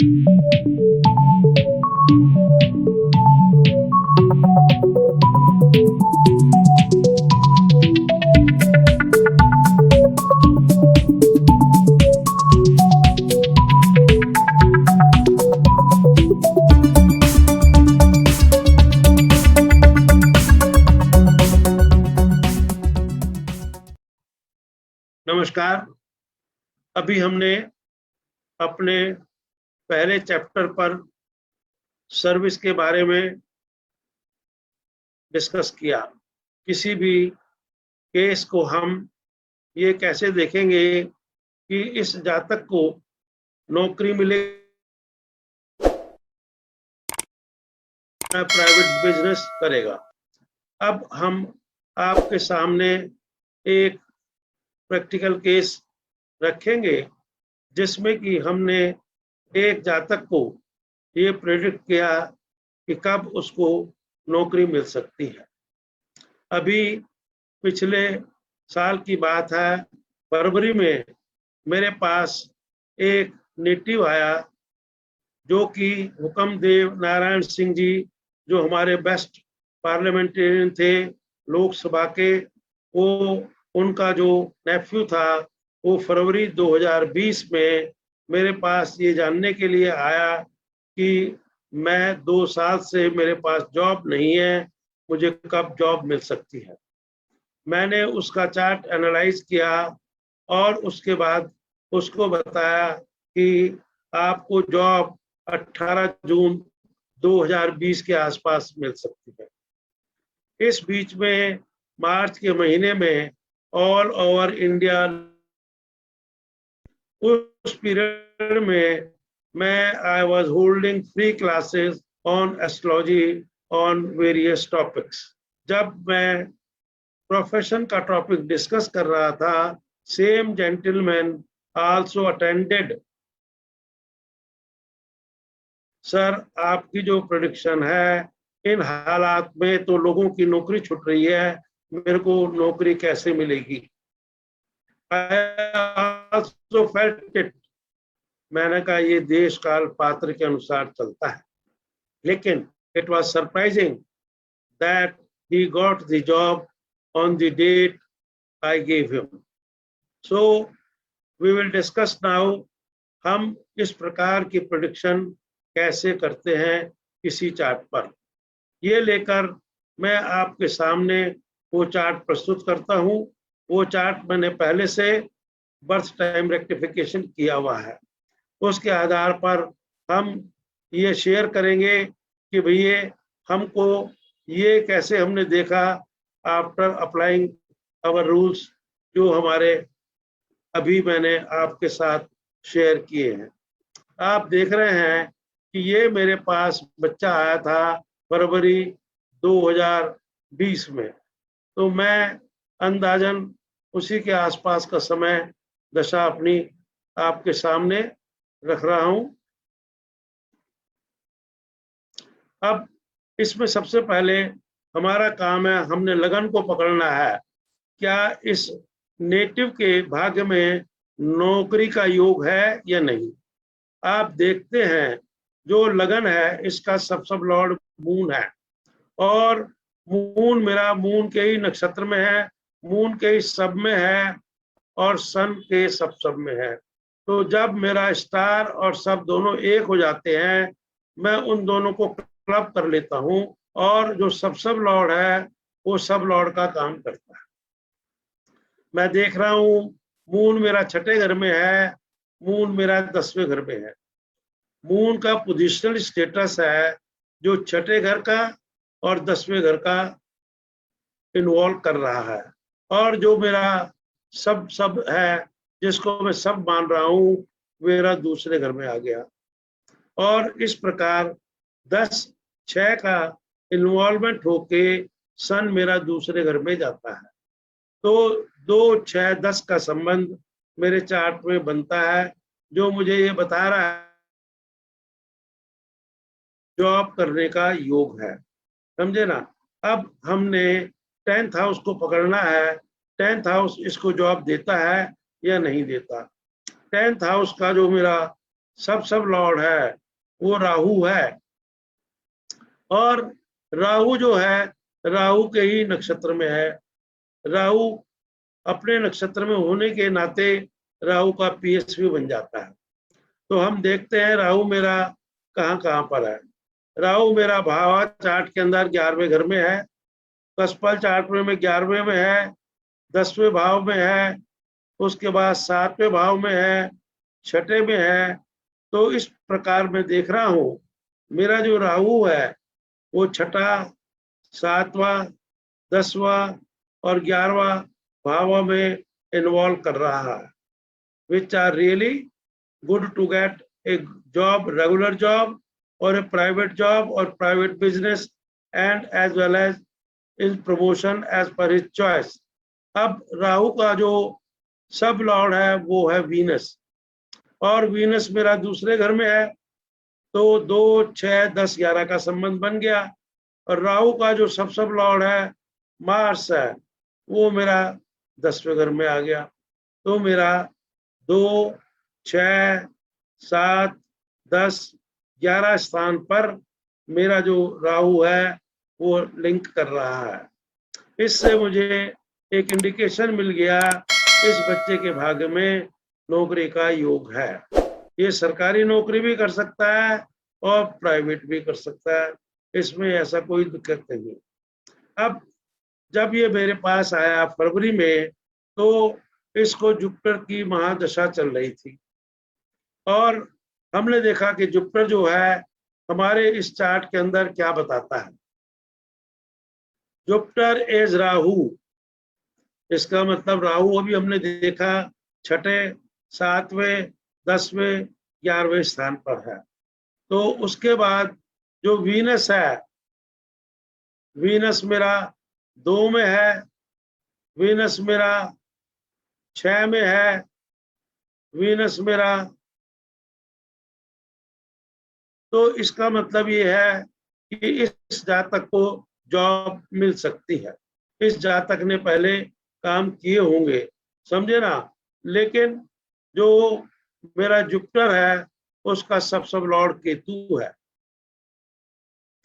नमस्कार। अभी हमने अपने पहले चैप्टर पर सर्विस के बारे में डिस्कस किया। किसी भी केस को हम ये कैसे देखेंगे कि इस जातक को नौकरी मिले, प्राइवेट बिजनेस करेगा। अब हम आपके सामने एक प्रैक्टिकल केस रखेंगे जिसमें कि हमने एक जातक को ये प्रेडिक्ट किया कि कब उसको नौकरी मिल सकती है। अभी पिछले साल की बात है, फरवरी में मेरे पास एक नेटिव आया जो कि हुक्मदेव नारायण सिंह जी, जो हमारे बेस्ट पार्लियामेंटेरियन थे लोकसभा के, वो उनका जो नेफ्यू था वो फरवरी 2020 में मेरे पास ये जानने के लिए आया कि मैं 2 साल से मेरे पास जॉब नहीं है, मुझे कब जॉब मिल सकती है। मैंने उसका चार्ट एनालाइज किया और उसके बाद उसको बताया कि आपको जॉब 18 जून 2020 के आसपास मिल सकती है। इस बीच में मार्च के महीने में ऑल ओवर इंडिया, उस पीरियड में मैं I was holding free classes on astrology on various topics. जब मैं प्रोफेशन का टॉपिक डिस्कस कर रहा था, same gentleman also attended. Sir, आपकी जो प्रेडिक्शन है, इन हालात में तो लोगों की नौकरी छूट रही है, मेरे को नौकरी कैसे मिलेगी? I also felt it। मैंने कहा ये देश काल पात्र के अनुसार चलता है, लेकिन it was surprising that he got the job on the date I gave him। So we will discuss now हम इस प्रकार की प्रेडिक्शन कैसे करते हैं किसी चार्ट पर। ये लेकर मैं आपके सामने वो चार्ट प्रस्तुत करता हूँ। वो चार्ट मैंने पहले से बर्थ टाइम रेक्टिफिकेशन किया हुआ है। उसके आधार पर हम ये शेयर करेंगे कि भैया हमको ये कैसे हमने देखा आफ्टर अप्लाइंग आवर रूल्स, जो हमारे अभी मैंने आपके साथ शेयर किए हैं। आप देख रहे हैं कि ये मेरे पास बच्चा आया था फरवरी 2020 में, तो मैं अंदाजन उसी के आसपास का समय दशा अपनी आपके सामने रख रहा हूं। अब इसमें सबसे पहले हमारा काम है, हमने लगन को पकड़ना है। क्या इस नेटिव के भाग्य में नौकरी का योग है या नहीं? आप देखते हैं जो लगन है इसका सब लॉर्ड मून है, और मून मेरा मून के ही नक्षत्र में है, मून के ही सब में है, और सन के सब में है। तो जब मेरा स्टार और सब दोनों एक हो जाते हैं, मैं उन दोनों को क्लब कर लेता हूं, और जो सब लॉर्ड है वो सब लॉर्ड का काम करता है। मैं देख रहा हूं मून मेरा 6ठे घर में है, मून मेरा 10वें घर में है। मून का पोजिशनल स्टेटस है जो 6ठे घर का और 10वें घर का इन्वॉल्व कर रहा है, और जो मेरा सब है जिसको मैं सब मान रहा हूं, मेरा दूसरे घर में आ गया। और इस प्रकार 10-6 का इन्वॉल्वमेंट होके सन मेरा दूसरे घर में जाता है। तो 2-6-10 का संबंध मेरे चार्ट में बनता है, जो मुझे ये बता रहा है जॉब करने का योग है। समझे ना? अब हमने 10th हाउस को पकड़ना है। 10th हाउस इसको जॉब देता है या नहीं देता? 10th हाउस का जो मेरा सब लॉर्ड है वो राहु है, और राहु जो है, राहु के ही नक्षत्र में है। राहु अपने नक्षत्र में होने के नाते राहु का पीएसवी बन जाता है। तो हम देखते हैं राहु मेरा कहाँ कहाँ पर है। राहु मेरा भावा चार्ट के अंदर 11वें घर में है, कसपल चार्ट में 11वें में है, 10वें भाव में है, उसके बाद 7वें भाव में है, 6ठे में है। तो इस प्रकार मैं देख रहा हूं मेरा जो राहु है वो 6ठा, 7वां, 10वां और 11वां भाव में इन्वॉल्व कर रहा है, which are really good to get a job, regular job or a private job or private business, and as well as in promotion as per his choice. अब राहु का जो सब लॉर्ड है वो है वीनस, और वीनस मेरा दूसरे घर में है, तो 2, 6, 10, 11 का संबंध बन गया। और राहु का जो सब लॉर्ड है मार्स है वो मेरा 10वें घर में आ गया। तो मेरा 2, 6, 7, 10, 11 स्थान पर मेरा जो राहु है वो लिंक कर रहा है। इससे मुझे एक इंडिकेशन मिल गया इस बच्चे के भाग्य में नौकरी का योग है। ये सरकारी नौकरी भी कर सकता है और प्राइवेट भी कर सकता है, इसमें ऐसा कोई दिक्कत नहीं। अब जब ये मेरे पास आया फरवरी में, तो इसको जुपिटर की महादशा चल रही थी, और हमने देखा कि जुपिटर जो है हमारे इस चार्ट के अंदर क्या बताता है। जुपिटर एज राहु, इसका मतलब राहु अभी हमने देखा 6ठे, 7वें, 10वें, 11वें स्थान पर है। तो उसके बाद जो वीनस है, वीनस मेरा 2 में है, वीनस मेरा 6 में है, वीनस मेरा, तो इसका मतलब ये है कि इस जातक को जॉब मिल सकती है। इस जातक ने पहले काम किए होंगे, समझे ना। लेकिन जो मेरा जुपिटर है उसका सब लॉर्ड केतु है।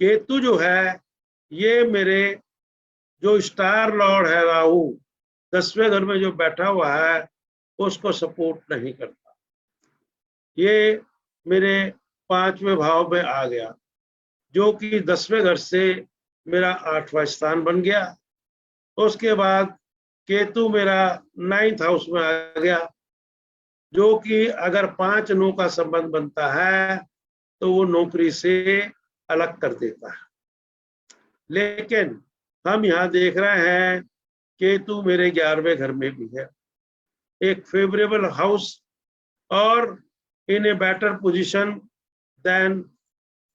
केतु जो है ये मेरे जो स्टार लॉर्ड है राहु 10वें घर में जो बैठा हुआ है उसको सपोर्ट नहीं करता। ये मेरे 5वें भाव में आ गया, जो कि 10वें घर से मेरा 8वां स्थान बन गया। उसके बाद केतु मेरा 9th हाउस में आ गया, जो कि अगर 5-9 का संबंध बनता है तो वो नौकरी से अलग कर देता है। लेकिन हम यहाँ देख रहे हैं केतु मेरे 11वें घर में भी है, एक फेवरेबल हाउस और in a better position than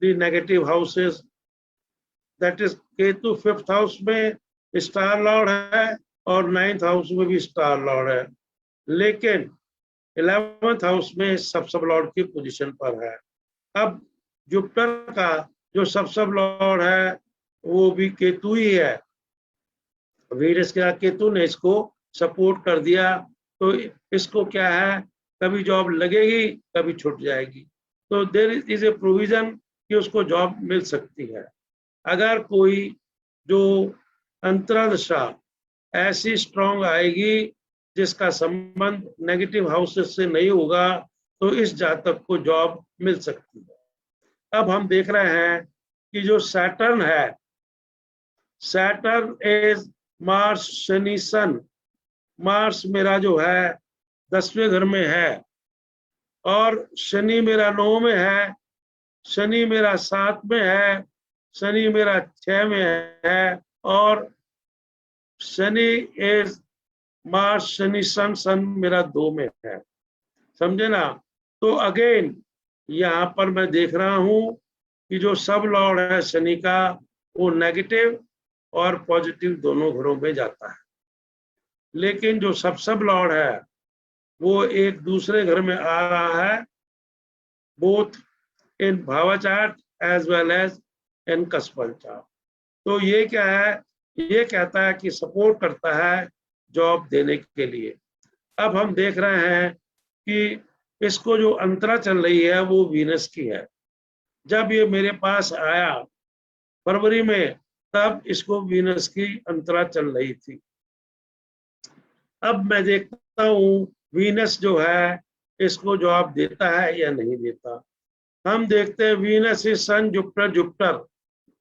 the negative houses. That is Ketu 5th house में स्टार लॉर्ड है और 9th हाउस में भी स्टार लॉर्ड है, लेकिन 11th हाउस में सब लॉर्ड की पोजीशन पर है। अब जुपिटर का जो सब लॉर्ड है वो भी केतु ही है। वीनस के केतु ने इसको सपोर्ट कर दिया, तो इसको क्या है, कभी जॉब लगेगी कभी छूट जाएगी। तो देयर इज ए प्रोविजन कि उसको जॉब मिल सकती है। अगर कोई जो अंतरादशा ऐसी स्ट्रॉन्ग आएगी जिसका संबंध नेगेटिव हाउसेस से नहीं होगा तो इस जातक को जॉब मिल सकती है। अब हम देख रहे हैं कि जो सैटर्न है, Saturn is Mars Shani sun. Mars मेरा जो है 10वें घर में है और शनि मेरा 9 में है, शनि मेरा 7 में है, शनि मेरा 6 में है, और शनि इज मार्स शनि सन, सन मेरा 2 में है, समझे ना। तो अगेन यहाँ पर मैं देख रहा हूं कि जो सब लॉर्ड है शनि का वो नेगेटिव और पॉजिटिव दोनों घरों में जाता है, लेकिन जो सब लॉर्ड है वो एक दूसरे घर में आ रहा है, both in Bhava chart as well as in cuspal chart. तो ये क्या है, ये कहता है कि सपोर्ट करता है जॉब देने के लिए। अब हम देख रहे हैं कि इसको जो अंतरा चल रही है वो वीनस की है। जब ये मेरे पास आया फरवरी में, तब इसको वीनस की अंतरा चल रही थी। अब मैं देखता हूँ वीनस जो है इसको जवाब देता है या नहीं देता। हम देखते हैं Venus is Sun Jupiter Jupiter.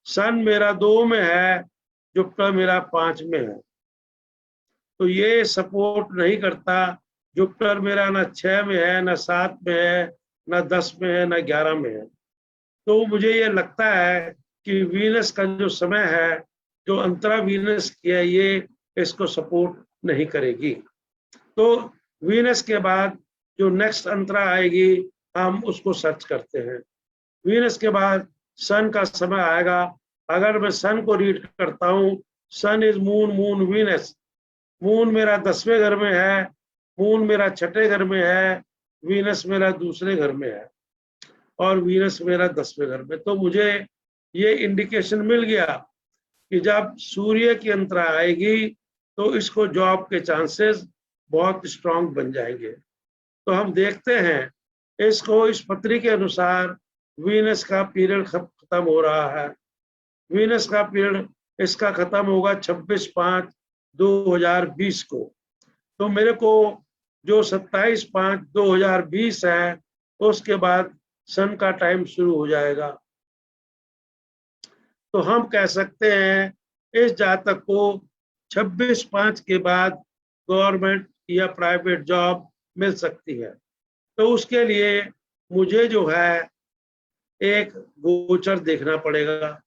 Sun मेरा 2 में है, जुपिटर मेरा 5 में है, तो ये सपोर्ट नहीं करता। जुपिटर मेरा ना 6 में है, ना 7 में है, ना 10 में है, ना 11 में है। तो मुझे ये लगता है कि वीनस का जो समय है, जो अंतरा वीनस की है, ये इसको सपोर्ट नहीं करेगी। तो वीनस के बाद जो नेक्स्ट अंतरा आएगी हम उसको सर्च करते हैं। वीनस के बाद सन का समय आएगा। अगर मैं सन को रीड करता हूँ, Sun is Moon Moon Venus. Moon मेरा 10वें घर में है, मून मेरा 6ठे घर में है, वीनस मेरा दूसरे घर में है और वीनस मेरा 10वें घर में। तो मुझे ये इंडिकेशन मिल गया कि जब सूर्य की अंतरा आएगी तो इसको जॉब के चांसेस बहुत स्ट्रांग बन जाएंगे। तो हम देखते हैं इसको, इस पत्री के अनुसार वीनस का पीरियड खत्म हो रहा है। वीनस का पीरियड इसका खत्म होगा 26/5/2020 को। तो मेरे को जो 27/5/2020 है उसके बाद सन का टाइम शुरू हो जाएगा। तो हम कह सकते हैं इस जातक को 26/5 के बाद गवर्नमेंट या प्राइवेट जॉब मिल सकती है। तो उसके लिए मुझे जो है एक गोचर देखना पड़ेगा,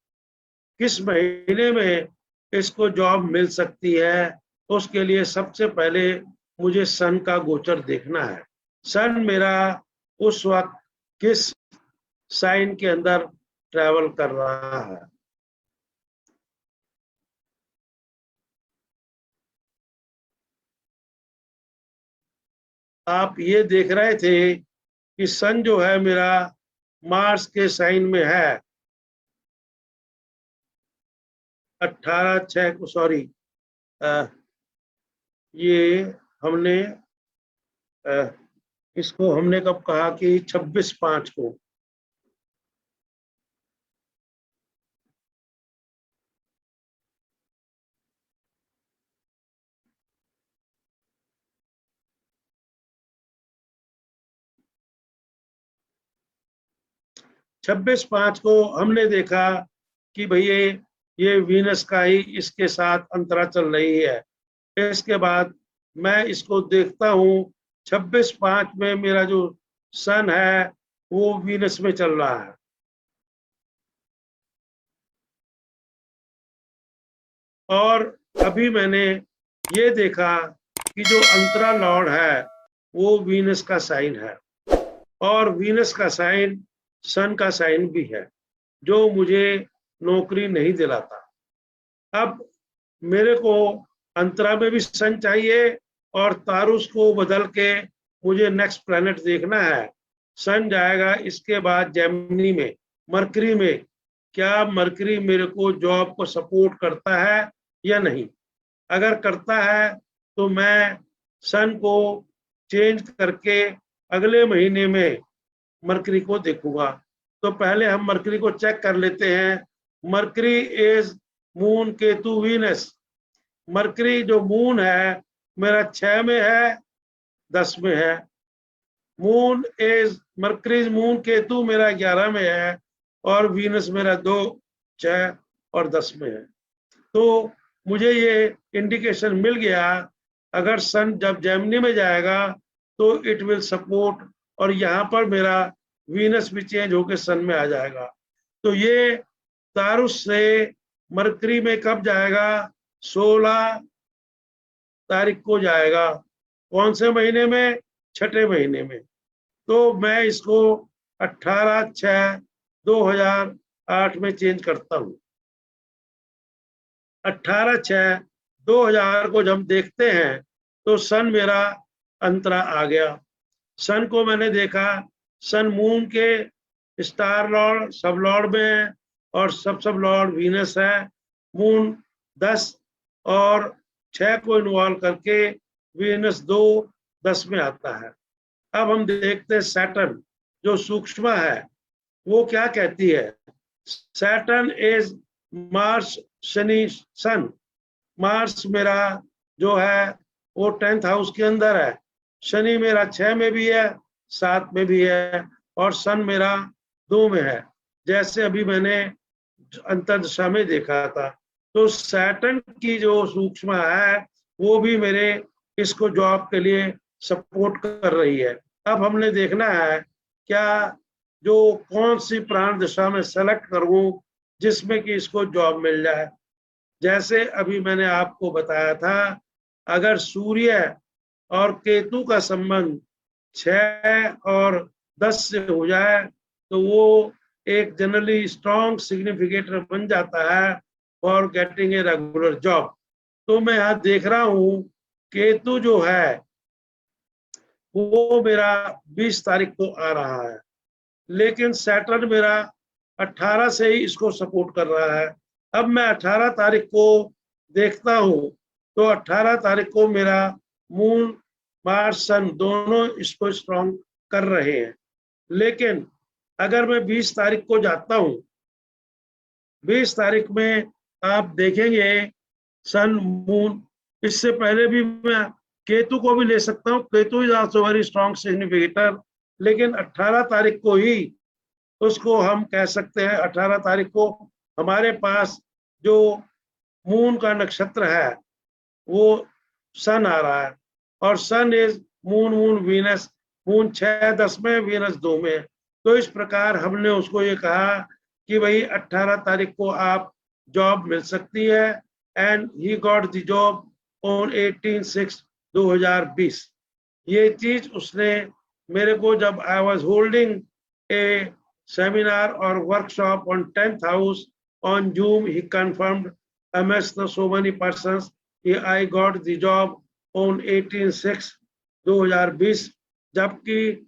किस महीने में इसको जॉब मिल सकती है। उसके लिए सबसे पहले मुझे सन का गोचर देखना है। सन मेरा उस वक्त किस साइन के अंदर ट्रैवल कर रहा है। आप ये देख रहे थे कि सन जो है मेरा मार्स के साइन में है। 18/6 को, सॉरी, ये हमने इसको हमने कब कहा कि 26/5 को। छब्बीस पांच को हमने देखा कि भैया ये वीनस का ही इसके साथ अंतरा चल रही है। इसके बाद मैं इसको देखता हूँ 26/5 में मेरा जो सन है वो वीनस में चल रहा है। और अभी मैंने ये देखा कि जो अंतरा लॉर्ड है वो वीनस का साइन है और वीनस का साइन सन का साइन भी है, जो मुझे नौकरी नहीं दिलाता। अब मेरे को अंतरा में भी सन चाहिए और तारुस को बदल के मुझे नेक्स्ट प्लेनेट देखना है। सन जाएगा इसके बाद जेमिनी में, मरकरी में। क्या मरकरी मेरे को जॉब को सपोर्ट करता है या नहीं? अगर करता है तो मैं सन को चेंज करके अगले महीने में मरकरी को देखूंगा। तो पहले हम मरकरी को चेक कर लेते हैं। Mercury is moon Ketu Venus. Mercury जो मून है मेरा 6 में है, 10 में है। Moon is mercury moon Ketu मेरा 11 में है और वीनस मेरा 2, 6 और 10 में है। तो मुझे ये इंडिकेशन मिल गया, अगर सन जब जेमिनी में जाएगा तो इट विल सपोर्ट, और यहाँ पर मेरा वीनस भी चेंज होकर सन में आ जाएगा। तो ये तारुस से मरकरी में कब जाएगा? 16 तारीख को जाएगा। कौन से महीने में? 6ठे महीने में। तो मैं इसको 18/6/2008 में चेंज करता हूँ। 18/6/2000 को जब देखते हैं तो सन मेरा अंतरा आ गया। सन को मैंने देखा, सन मून के स्टार लॉर्ड सब लॉर्ड में है और सब लॉर्ड वीनस है। मून 10 और 6 को इन्वॉल्व करके वीनस 2, 10 में आता है। अब हम देखते हैं सैटर्न जो सूक्ष्म है वो क्या कहती है। Saturn is Mars Shani sun. Mars मेरा जो है वो 10th हाउस के अंदर है, शनि मेरा 6 में भी है, 7 में भी है, और सन मेरा 2 में है, जैसे अभी मैंने अंतर्दशा में देखा था। तो सैटर्न की जो सूक्ष्म है वो भी मेरे इसको जॉब के लिए सपोर्ट कर रही है। अब हमने देखना है क्या जो कौन सी प्राण दशा में सेलेक्ट करूं जिसमें कि इसको जॉब मिल जाए। जैसे अभी मैंने आपको बताया था, अगर सूर्य और केतु का संबंध 6 और 10 से हो जाए तो वो एक जनरली स्ट्रॉन्ग सिग्निफिकेटर बन जाता है for getting a regular job. तो मैं यहाँ देख रहा हूँ केतु जो है वो मेरा 20 तारीख को आ रहा है, लेकिन सैटर्न मेरा 18 से ही इसको सपोर्ट कर रहा है। अब मैं 18 तारीख को देखता हूँ तो 18 तारीख को मेरा मून मार्स सन दोनों इसको स्ट्रॉन्ग कर रहे हैं। लेकिन अगर मैं 20 तारीख को जाता हूँ, 20 तारीख में आप देखेंगे सन मून, इससे पहले भी मैं केतु को भी ले सकता हूँ, Ketu is also very strong significator, लेकिन 18 तारीख को ही उसको हम कह सकते हैं। 18 तारीख को हमारे पास जो मून का नक्षत्र है वो सन आ रहा है, और Sun is Moon Moon Venus, Moon 6-10 में, वीनस 2 में। तो इस प्रकार हमने उसको ये कहा कि भाई 18 तारीख को आप जॉब मिल सकती है, and he got the job on 18/6/2020। ये चीज उसने मेरे को, जब I was holding A seminar or workshop on 10th house on Zoom, he confirmed amidst the so many persons, I got the job on 18/6/2020। जबकि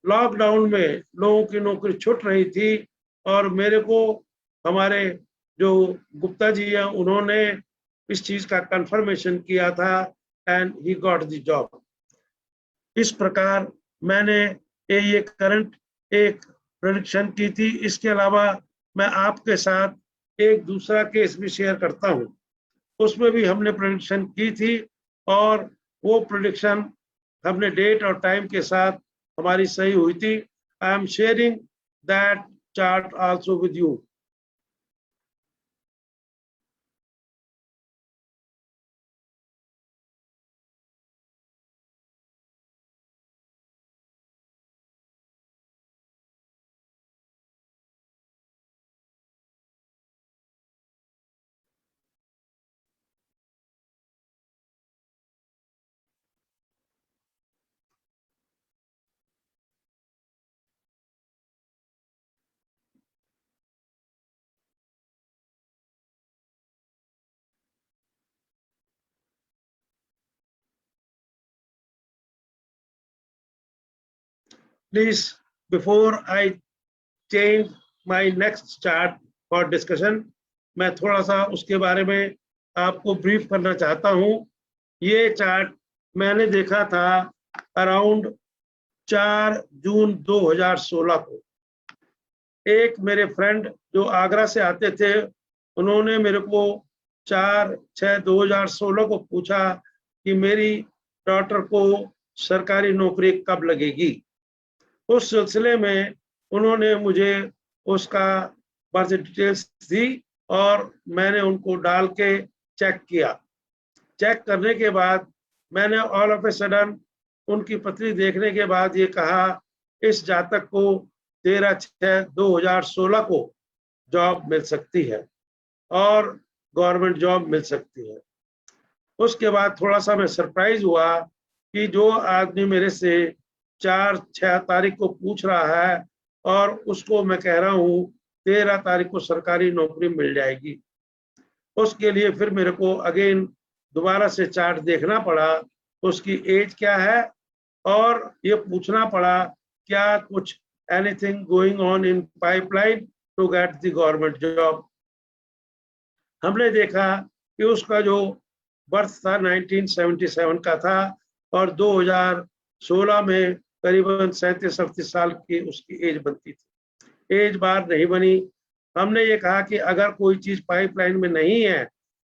lockdown में लोगों की नौकरी छूट रही थी, और मेरे को हमारे जो गुप्ता जी हैं उन्होंने इस चीज का कंफर्मेशन किया था, and he got the job. इस प्रकार मैंने ये करंट एक प्रेडिक्शन की थी। इसके अलावा मैं आपके साथ एक दूसरा केस भी शेयर करता हूं, उसमें भी हमने प्रेडिक्शन की थी, और वो प्रेडिक्शन हमने डेट और टाइम के साथ हमारी सही हुई थी। I am sharing that chart also with you. Please, before I change my next chart for discussion, मैं थोड़ा सा उसके बारे में आपको ब्रीफ करना चाहता हूँ। ये चार्ट मैंने देखा था अराउंड 4 जून 2016 को। एक मेरे फ्रेंड जो आगरा से आते थे, उन्होंने मेरे को 4/6/2016 को पूछा कि मेरी डॉटर को सरकारी नौकरी कब लगेगी। उस सिलसिले में उन्होंने मुझे उसका बर्थ डिटेल्स दी, और मैंने उनको डाल के चेक किया। चेक करने के बाद मैंने ऑल ऑफ ए सडन उनकी पत्री देखने के बाद ये कहा, इस जातक को 13/6/2016 को जॉब मिल सकती है और गवर्नमेंट जॉब मिल सकती है। उसके बाद थोड़ा सा मैं सरप्राइज हुआ कि जो आदमी मेरे से 4-6 तारीख को पूछ रहा है, और उसको मैं कह रहा हूँ 13 तारीख को सरकारी नौकरी मिल जाएगी। उसके लिए फिर मेरे को अगेन दोबारा से चार्ट देखना पड़ा, उसकी एज क्या है, और ये पूछना पड़ा क्या कुछ anything going on in pipeline to get the government job. हमने देखा कि उसका जो बर्थ था 1977 का था, और 2016 में करीबन 37-38 साल की उसकी एज बनती थी। एज बार नहीं बनी। हमने ये कहा कि अगर कोई चीज पाइपलाइन में नहीं है,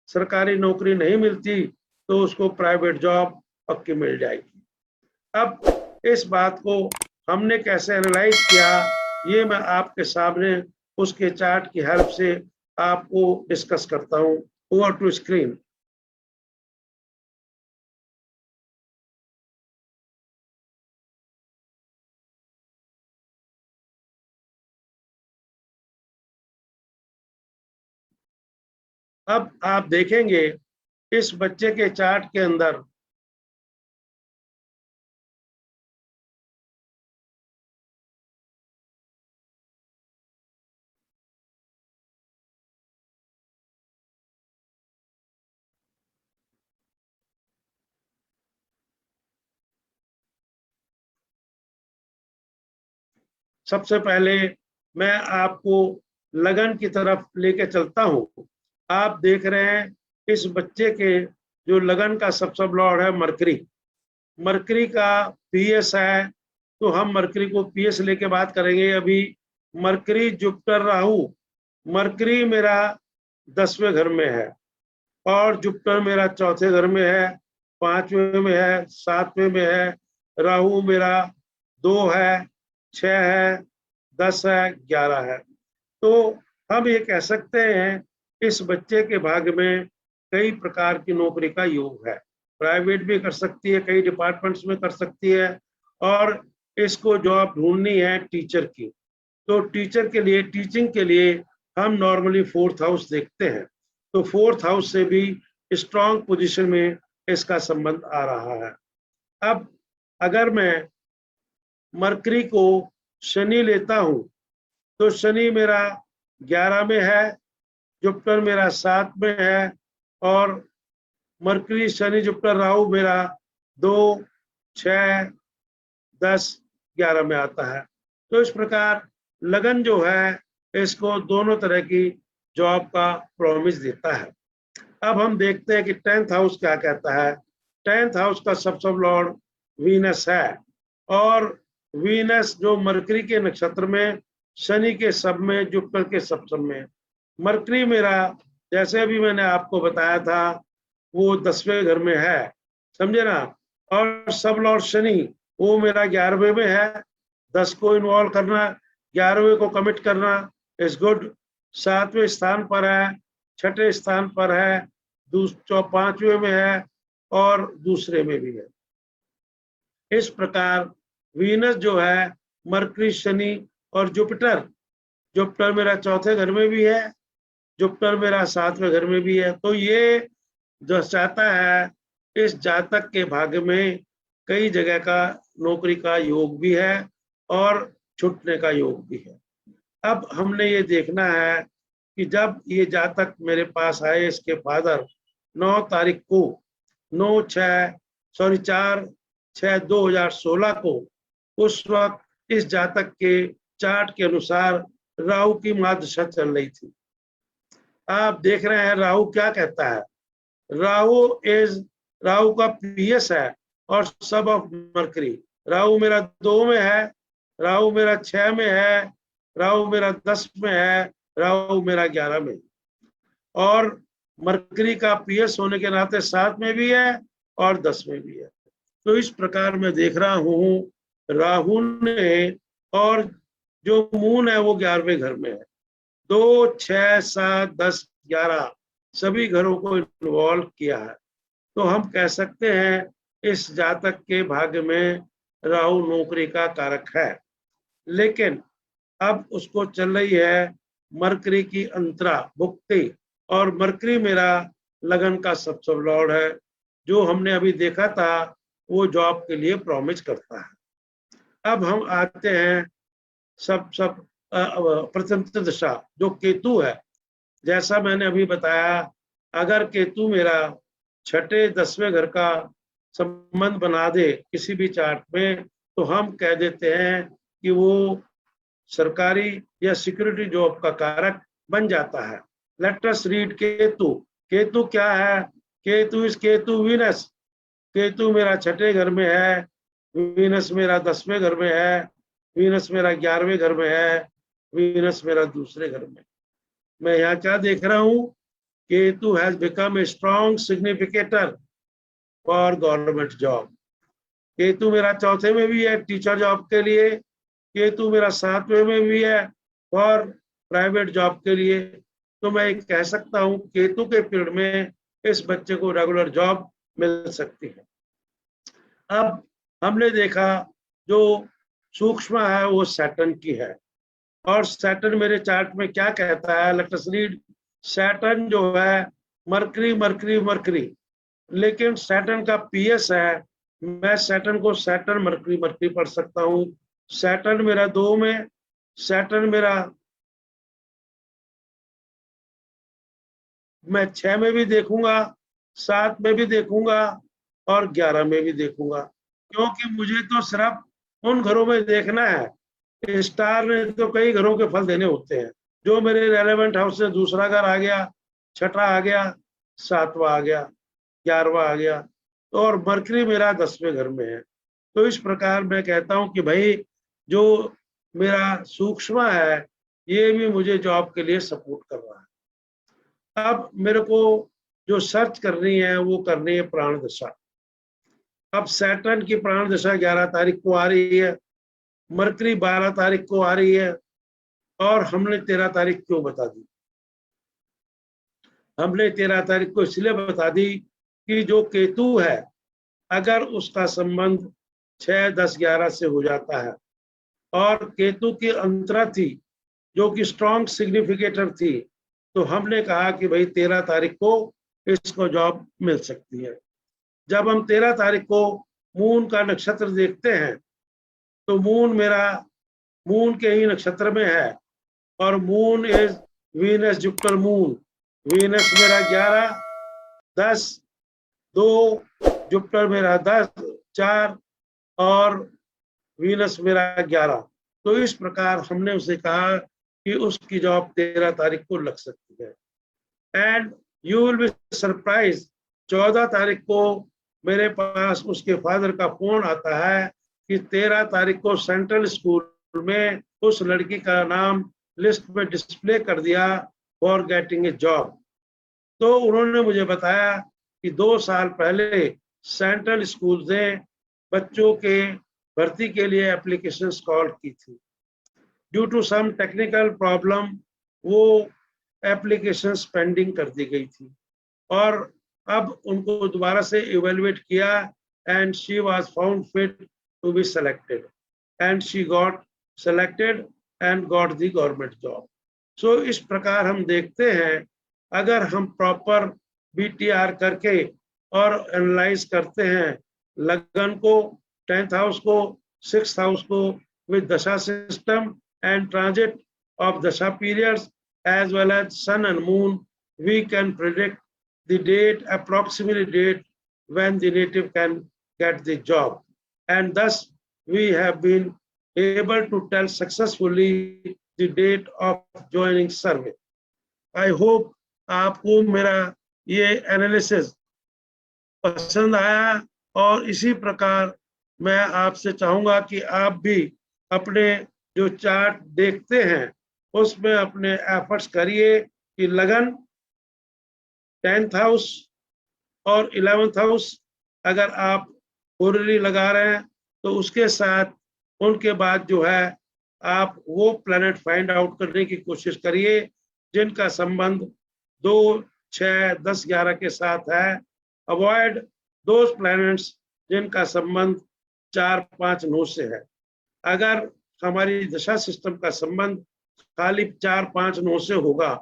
सरकारी नौकरी नहीं मिलती, तो उसको प्राइवेट जॉब पक्की मिल जाएगी। अब इस बात को हमने कैसे एनालाइज किया, ये मैं आपके सामने उसके चार्ट की हेल्प से आपको डिस्कस करता हूं। Over to screen. अब आप देखेंगे इस बच्चे के चार्ट के अंदर सबसे पहले मैं आपको लगन की तरफ लेके चलता हूं। आप देख रहे हैं इस बच्चे के जो लगन का सबसे लॉर्ड है मरकरी। मरकरी का पीएस है, तो हम मरकरी को पीएस लेके बात करेंगे अभी। Mercury Jupiter Rahu. मरकरी मेरा 10वें घर में है और जुपिटर मेरा चौथे घर में है, 5वें में है, 7वें में है। राहु मेरा 2 है, 6 है, 10 है, 11 है। तो हम ये कह सकते हैं इस बच्चे के भाग्य में कई प्रकार की नौकरी का योग है। प्राइवेट भी कर सकती है, कई डिपार्टमेंट्स में कर सकती है, और इसको जॉब ढूंढनी है टीचर की। तो टीचर के लिए, टीचिंग के लिए हम नॉर्मली 4th हाउस देखते हैं। तो 4th हाउस से भी स्ट्रॉन्ग पोजीशन में इसका संबंध आ रहा है। अब अगर मैं मरकरी को शनि लेता हूं, तो शनि मेरा 11 में है, जुपिटर मेरा 7 में है, और मरकरी शनि जुपिटर राहु मेरा 2, 6, 10, 11 में आता है। तो इस प्रकार लगन जो है इसको दोनों तरह की जॉब का प्रॉमिस देता है। अब हम देखते हैं कि 10th हाउस क्या कहता है। 10th हाउस का सबसे लॉर्ड वीनस है, और वीनस जो मरकरी के नक्षत्र में, शनि के सब में, जुपिटर के सप्तम में। मरकरी मेरा, जैसे अभी मैंने आपको बताया था, वो 10वें घर में है, समझे ना। और सब लॉर्ड शनि वो मेरा 11वें में है। 10 को इन्वॉल्व करना, 11वें को कमिट करना इज गुड। 7वें स्थान पर है, 6ठे स्थान पर है, 5वें में है, और दूसरे में भी है। इस प्रकार वीनस जो है, मरकरी, शनि और जुपिटर, जुपिटर मेरा चौथे घर में भी है, जुपिटर मेरा 7वें घर में भी है। तो ये जो चाहता है इस जातक के भाग्य में कई जगह का नौकरी का योग भी है और छूटने का योग भी है। अब हमने ये देखना है कि जब ये जातक मेरे पास आए, इसके फादर 9 तारीख को 4/6/2016 को, उस वक्त इस जातक के चार्ट के अनुसार राहु की महादशा चल रही थी। आप देख रहे हैं राहु क्या कहता है। राहु का पीएस है और सब ऑफ मरकरी। राहु मेरा 2 में है, राहु मेरा 6 में है, राहु मेरा 10 में है, राहु मेरा 11 में, और मरकरी का पीएस होने के नाते 7 में भी है और 10 में भी है। तो इस प्रकार मैं देख रहा हूं राहु ने, और जो मून है वो 11वें घर में है। 2, 6, 7, 10, 11 सभी घरों को इन्वॉल्व किया है। तो हम कह सकते हैं इस जातक के भाग्य में राहु नौकरी का कारक है। लेकिन अब उसको चल रही है मरकरी की अंतरा भुक्ति, और मरकरी मेरा लगन का सबसे लॉर्ड है। जो हमने अभी देखा था वो जॉब के लिए प्रॉमिस करता है। अब हम आते हैं सब प्रथम दशा जो केतु है। जैसा मैंने अभी बताया, अगर केतु मेरा 6ठे 10वें घर का संबंध बना दे किसी भी चार्ट में, तो हम कह देते हैं कि वो सरकारी या सिक्योरिटी जॉब का कारक बन जाता है। Let us read Ketu. Ketu क्या है? केतु वीनस। केतु मेरा 6ठे घर में है, वीनस मेरा 10वें घर में है, वीनस मेरा 11वें घर में है, वीनस मेरा दूसरे घर में। मैं यहाँ क्या देख रहा हूँ, Ketu has become a strong significator for government job. Ketu मेरा 4थे में भी है टीचर जॉब के लिए, केतु मेरा 7वें में भी है फॉर प्राइवेट जॉब के लिए। तो मैं कह सकता हूँ केतु के पीरियड में इस बच्चे को रेगुलर जॉब मिल सकती है। अब हमने देखा जो सूक्ष्म है वो सैटर्न की है, और सैटर्न मेरे चार्ट में क्या कहता है, लेट अस रीड। सैटर्न जो है मरकरी मरकरी मरकरी, लेकिन सैटर्न का पीएस है, मैं सैटर्न को सैटर्न मरकरी मरकरी पढ़ सकता हूँ। सैटर्न मेरा 2 में, सैटर्न मेरा मैं 6 में भी देखूंगा, 7 में भी देखूंगा और 11 में भी देखूंगा, क्योंकि मुझे तो सिर्फ उन घरों में देखना है। स्टार ने तो कई घरों के फल देने होते हैं। जो मेरे रेलेवेंट हाउस से दूसरा घर आ गया, छठा आ गया, 7वां आ गया, 11वां आ गया, तो और मरकरी मेरा 10वें घर में है। तो इस प्रकार मैं कहता हूं कि भाई जो मेरा सूक्ष्म है ये भी मुझे जॉब के लिए सपोर्ट कर रहा है। अब मेरे को जो सर्च करनी है वो करनी है प्राण दशा। अब सैटर्न की प्राण दशा 11 तारीख को आ रही है, मरकरी 12 तारीख को आ रही है, और हमने 13 तारीख क्यों बता दी? हमने 13 तारीख को इसलिए बता दी कि जो केतु है अगर उसका संबंध 6, 10, 11 से हो जाता है, और केतु की अंतरा थी जो कि स्ट्रॉन्ग सिग्निफिकेटर थी, तो हमने कहा कि भाई 13 तारीख को इसको जॉब मिल सकती है। जब हम 13 तारीख को मून का नक्षत्र देखते हैं तो मून के ही नक्षत्र में है, और moon is Venus Jupiter moon. Venus मेरा 11, 10, 2, जुपिटर मेरा 10, 4 और वीनस मेरा 11। तो इस प्रकार हमने उसे कहा कि उसकी जॉब 13 तारीख को लग सकती है। And you will be surprise, 14 तारीख को मेरे पास उसके फादर का फोन आता है कि 13 तारीख को सेंट्रल स्कूल में उस लड़की का नाम लिस्ट में डिस्प्ले कर दिया फॉर गेटिंग ए जॉब। तो उन्होंने मुझे बताया कि 2 साल पहले सेंट्रल स्कूल ने बच्चों के भर्ती के लिए एप्लीकेशन कॉल की थी। Due to some technical problem वो एप्लीकेशन पेंडिंग कर दी गई थी, और अब उनको दोबारा से इवेलुएट किया, and she was found fit to be selected, and she got selected and got the government job. So इस प्रकार हम देखते हैं अगर हम प्रॉपर बीटीआर करके और एनालाइज करते हैं लगन को, 10th हाउस को, 6th हाउस को with dasha system and transit of dasha periods as well as sun and moon, we can predict the date, approximate date when the native can get the job, and thus we have been able to tell successfully the date of joining survey. I hope आपको मेरा ये analysis पसंद आया, और इसी प्रकार मैं आपसे चाहूंगा कि आप भी अपने जो चार्ट देखते हैं उसमें अपने एफर्ट्स करिए कि लगन, 10th हाउस और 11th हाउस अगर आप ओरली लगा रहे हैं तो उसके साथ उनके बाद जो है आप वो प्लैनेट फाइंड आउट करने की कोशिश करिए जिनका संबंध 2, 6, 10, 11 के साथ है। अवॉइड दोज प्लैनेट्स जिनका संबंध 4, 5, 9 से है। अगर हमारी दशा सिस्टम का संबंध खाली 4, 5, 9 से होगा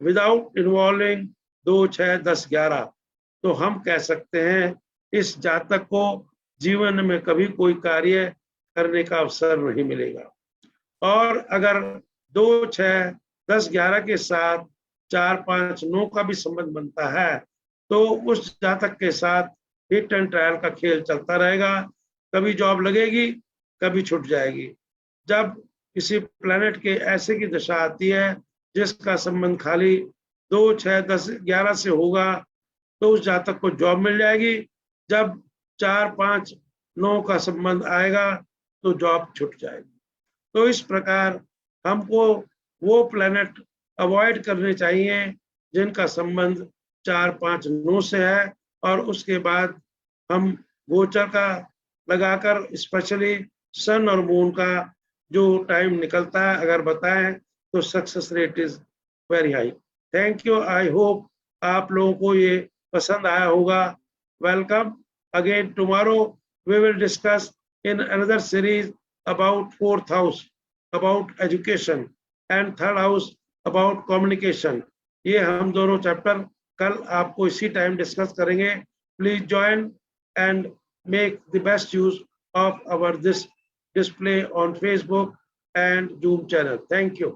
विदाउट इन्वॉल्विंग 2, 6, 10, 11, तो हम कह सकते हैं इस जातक को जीवन में कभी कोई कार्य करने का अवसर नहीं मिलेगा। और अगर 2, 6, 10, 11 के साथ 4, 5, 9 का भी संबंध बनता है तो उस जातक के साथ हिट एंड ट्रायल का खेल चलता रहेगा। कभी जॉब लगेगी, कभी छूट जाएगी। जब किसी प्लैनेट के ऐसे की दशा आती है जिसका संबंध खाली 2, 6, 10, 11 से होगा तो उस जातक को जॉब मिल जाएगी। जब 4, 5, 9 का संबंध आएगा तो जॉब छूट जाएगी। तो इस प्रकार हमको वो प्लैनेट अवॉइड करने चाहिए जिनका संबंध 4-5 9 से है, और उसके बाद हम गोचर का लगाकर स्पेशली सन और मून का जो टाइम निकलता है अगर बताएं तो success rate is very high. Thank you. I hope आप लोगों को ये पसंद आया होगा। Welcome again. Tomorrow we will discuss in another series about 4th house about education and 3rd house about communication। ये हम दोनों चैप्टर कल आपको इसी टाइम डिस्कस करेंगे। Please join and make the best use of our this display on Facebook and Zoom channel. Thank you.